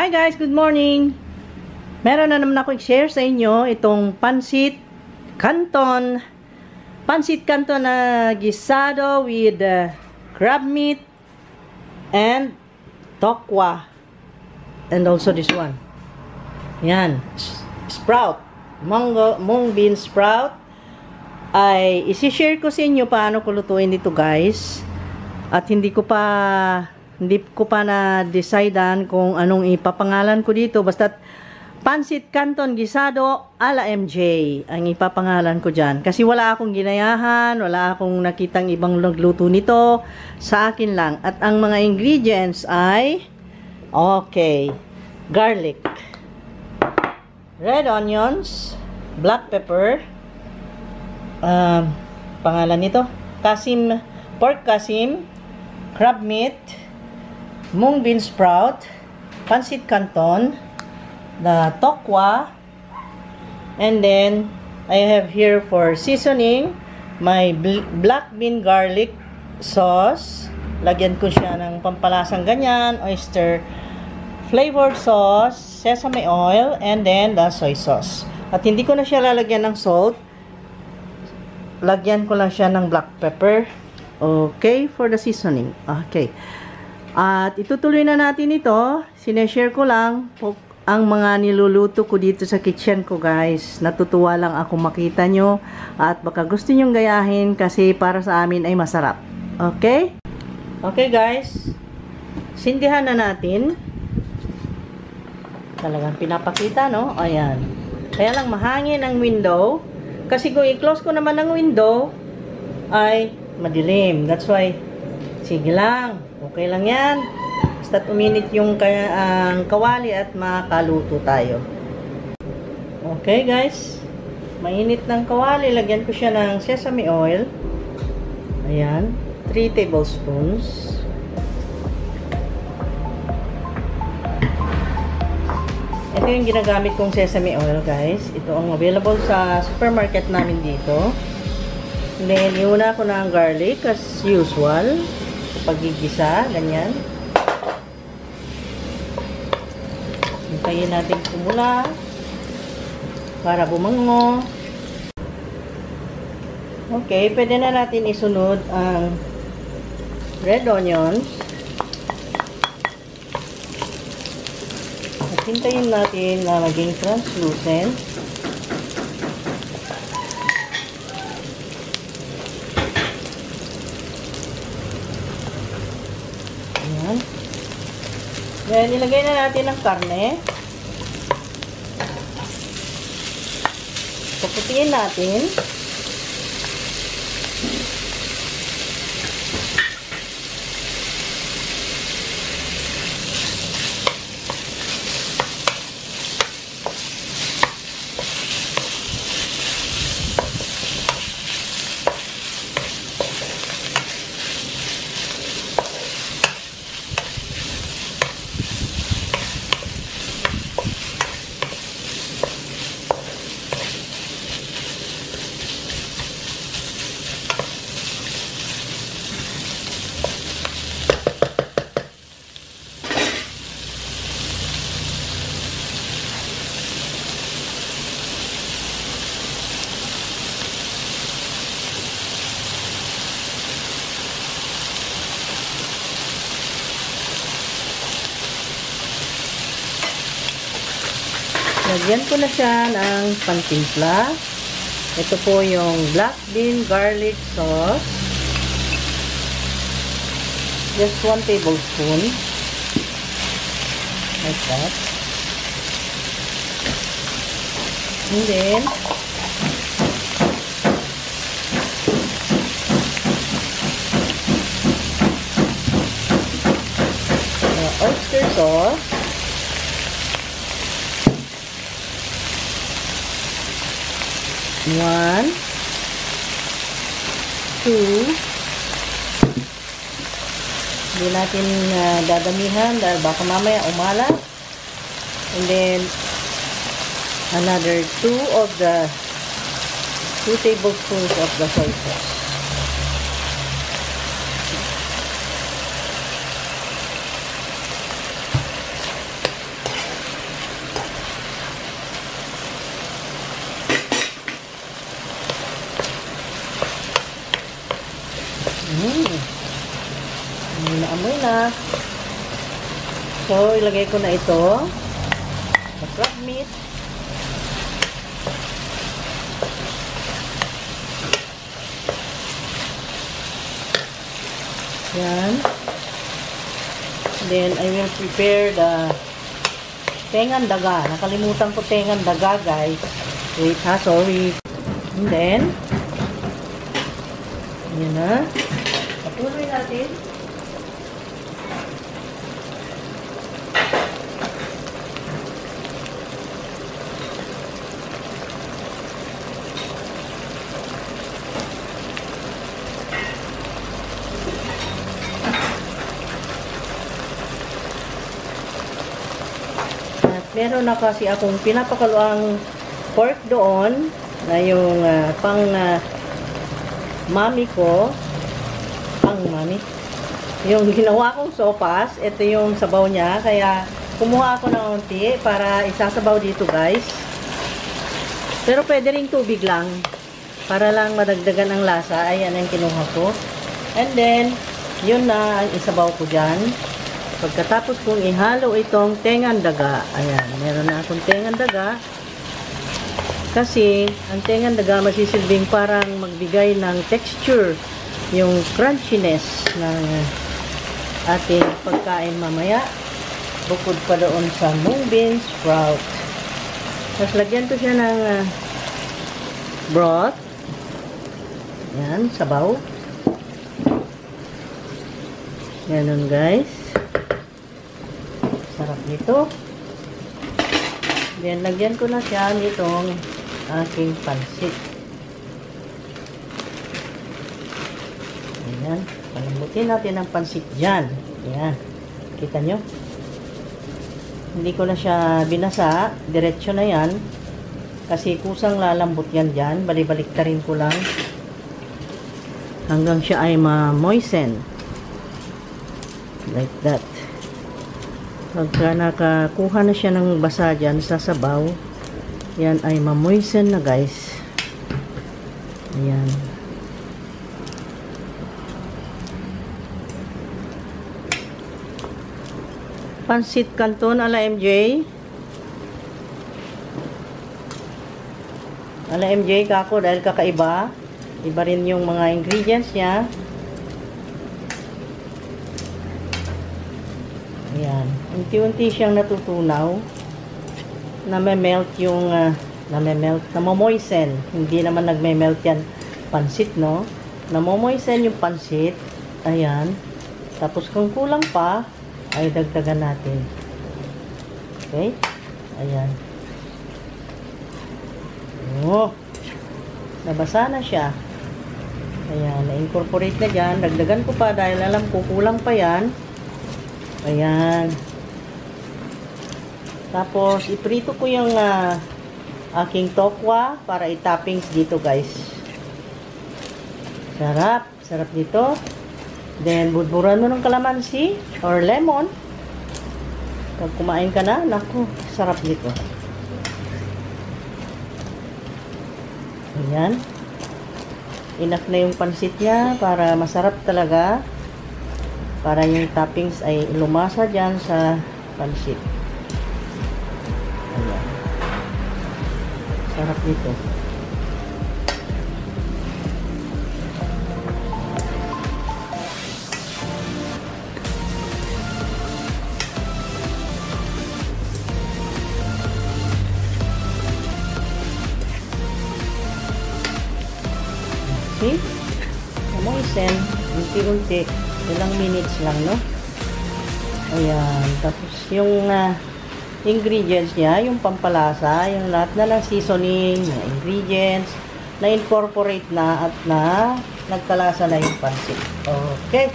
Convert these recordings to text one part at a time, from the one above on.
Hi guys, good morning. Meron na naman ako i-share sa inyo itong pancit canton. Pancit canton na gisado with crab meat and tokwa. And also this one. Yan, sprout. Mung bean sprout. Ay isi-share ko sa inyo paano ko lutuin ito guys. At hindi ko pa na-decidean kung anong ipapangalan ko dito. Basta't pancit canton gisado ala MJ ang ipapangalan ko dyan. Kasi wala akong ginayahan, wala akong nakitang ibang nagluto nito. Sa akin lang. At ang mga ingredients ay okay, garlic, red onions, black pepper, pangalan nito, pork kasim, crab meat, mung bean sprout, pancit canton, the tokwa, and then I have here for seasoning my black bean garlic sauce. Lagyan ko siya ng pampalasang ganyan, oyster flavored sauce, sesame oil, and then the soy sauce. At hindi ko na siya lalagyan ng salt. Lagyan ko lang siya ng black pepper. Okay, for the seasoning. Okay. At itutuloy na natin ito. Sineshare ko lang ang mga niluluto ko dito sa kitchen ko guys. Natutuwa lang ako makita nyo. At baka gusto nyong gayahin kasi para sa amin ay masarap. Okay? Okay guys. Sindihan na natin. Talagang pinapakita no? Ayan. Kaya lang mahangin ang window. Kasi kung i-close ko naman ang window ay madilim. That's why, sige lang. Okay lang yan. Basta't uminit yung kawali at makaluto tayo. Okay guys. Mainit ng kawali. Lagyan ko siya ng sesame oil. Ayan. 3 tablespoons. Ito yung ginagamit kong sesame oil guys. Ito ang available sa supermarket namin dito. Then, iuna ko na ang garlic as usual. Pagigisa, ganyan. Hintayin natin kumula para bumango. Okay, pwede na natin isunod ang red onions. At hintayin natin na maging translucent. Then, ilagay na natin ang karne. Puputiin natin. Lagyan ko na siya ng pantimpla. Ito po yung black bean garlic sauce. Just 1 tablespoon. Like that. And then, oyster sauce. One, two. Hindi natin dadamihan dahil baka mamaya umalat. And then another 2 tablespoons of the soy sauce. siya. So, ilagay ko na ito. The crab meat. Yan. Then, I will prepare the tengan daga. Nakalimutan ko tengan daga, guys. Wait ha, sorry. And then, yun na. Patuloy natin. Meron na kasi akong pinapakaluang pork doon na yung pang mami ko. Pang mami. Yung ginawa kong sopas, ito yung sabaw niya. Kaya kumuha ako ng unti para isasabaw dito, guys. Pero pwede ring tubig lang para lang madagdagan ang lasa. Ayan ang kinuha ko. And then, yun na ang isabaw ko dyan. Pagkatapos kong ihalo itong tengan daga, ayan, meron na akong tengan daga. Kasi, ang tengan daga masisilbing parang magbigay ng texture, yung crunchiness ng ating pagkain mamaya. Bukod pa doon sa mung bean sprout. Tapos lagyan ko siya ng broth. Ayan, sabaw. Ganun, guys. Sarap nito. Then, lagyan ko na siya nitong aking pansit. Ayan. Palambutin natin ang pansit dyan. Ayan. Kita nyo? Hindi ko na siya binasa. Diretso na yan. Kasi kusang lalambot yan dyan. Balibalik ta rin ko lang. Hanggang siya ay ma-moisten. Like that. Pagka nakakuha na siya ng basa dyan sa sabaw, yan ay mamoisten na, guys. Ayan. Pansit Canton ala MJ. Ala MJ kako dahil kakaiba. Iba rin yung mga ingredients niya. Ayan. Unti-unti siyang natutunaw. Name-melt yung namo-moisten. Hindi naman nagme-melt yan pansit, no? Namo-moisten yung pansit. Ayan. Tapos kung kulang pa, ay dagdagan natin. Okay? Ayan. Oh. Nabasa na siya. Ayan. Na-incorporate na dyan. Dagdagan ko pa dahil alam ko kulang pa yan. Ayan. Tapos, iprito ko yung aking tokwa para i-toppings dito, guys. Sarap. Sarap dito. Then, budburan mo ng kalamansi or lemon. Pag kumain ka na, naku, sarap dito. Ayan. Enough na yung pansit niya para masarap talaga. Para yung toppings ay lumasa dyan sa pansit. Ayan. Sarap nito. See? Moisten. Unti-unti. Ilang minutes lang, no? Ayan. Tapos, yung ingredients niya, yung pampalasa, yung lahat na ng seasoning, na ingredients, na-incorporate na at nagkalasa na yung pansit. Okay.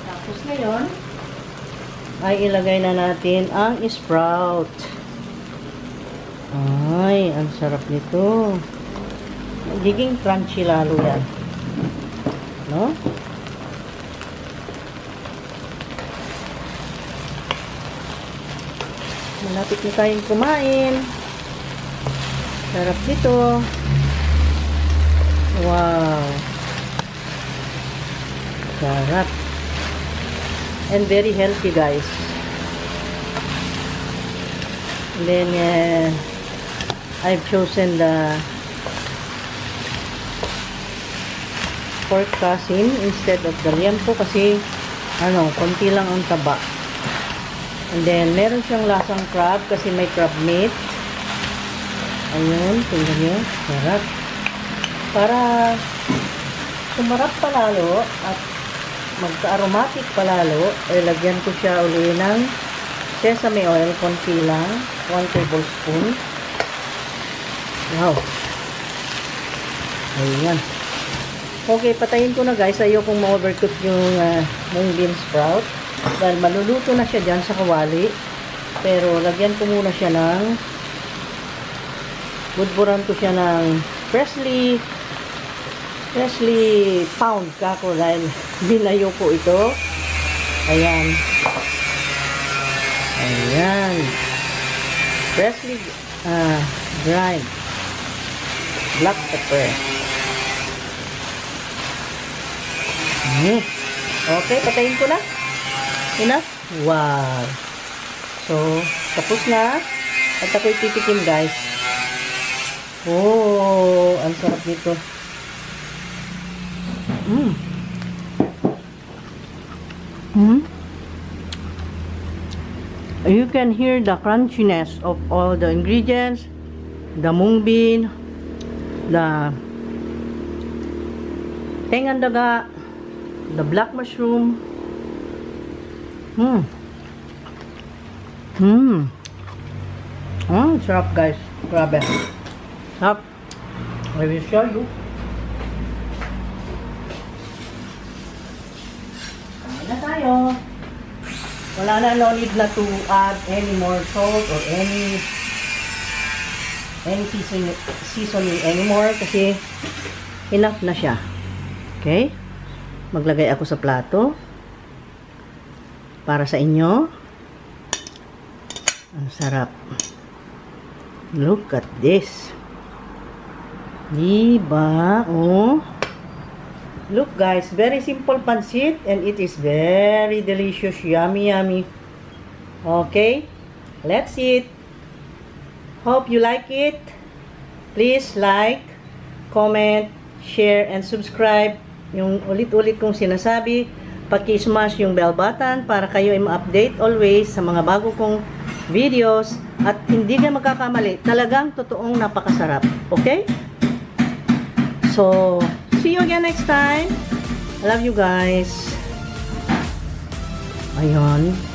Tapos ngayon, ay ilagay na natin ang sprout. Ay, ang sarap nito. Magiging crunchy lalo yan. No? Malapit na tayong kumain. Sarap nito. Wow. Sarap. And very healthy, guys. And then, I've chosen the pork kasim instead of the liempo kasi konti lang ang taba. And then meron siyang lasang crab kasi may crab meat. Ayun, tingnan nyo, sarap. Para sumarap palalo at magka-aromatic palalo, ay lagyan ko siya uli ng sesame oil, konti lang, 1 tablespoon. Wow. Ayan. Okay, patayin ko na guys. Ayokong ma-overcook yung mung bean sprout. Dahil maluluto na siya dyan sa kawali. Pero lagyan ko muna siya ng budburan ko siya ng freshly pound kako dahil binayo ko ito. Ayan. Ayan. Freshly dried black pepper. Okay, patayin ko na. Enough? Wow. So, tapos na. At ako'y titikim, guys. Oh, ang sarap dito. You can hear the crunchiness of all the ingredients. The mung bean, the tengan daga, the black mushroom. Sarap guys. Grabe. Sarap. I will show you. Kain na tayo. Wala na, no need na to add any more salt or any seasoning anymore kasi enough na siya. Okay? Maglagay ako sa plato para sa inyo. Ang sarap. Look at this. Diba? Oh. Look guys, very simple pancit and it is very delicious, yummy yummy. Okay? Let's eat. Hope you like it. Please like, comment, share, and subscribe. Yung ulit-ulit kong sinasabi, paki-smash yung bell button para kayo ay ma-update always sa mga bago kong videos at hindi ka magkakamali. Talagang totoong napakasarap. Okay? So, see you again next time. I love you guys. Ayun.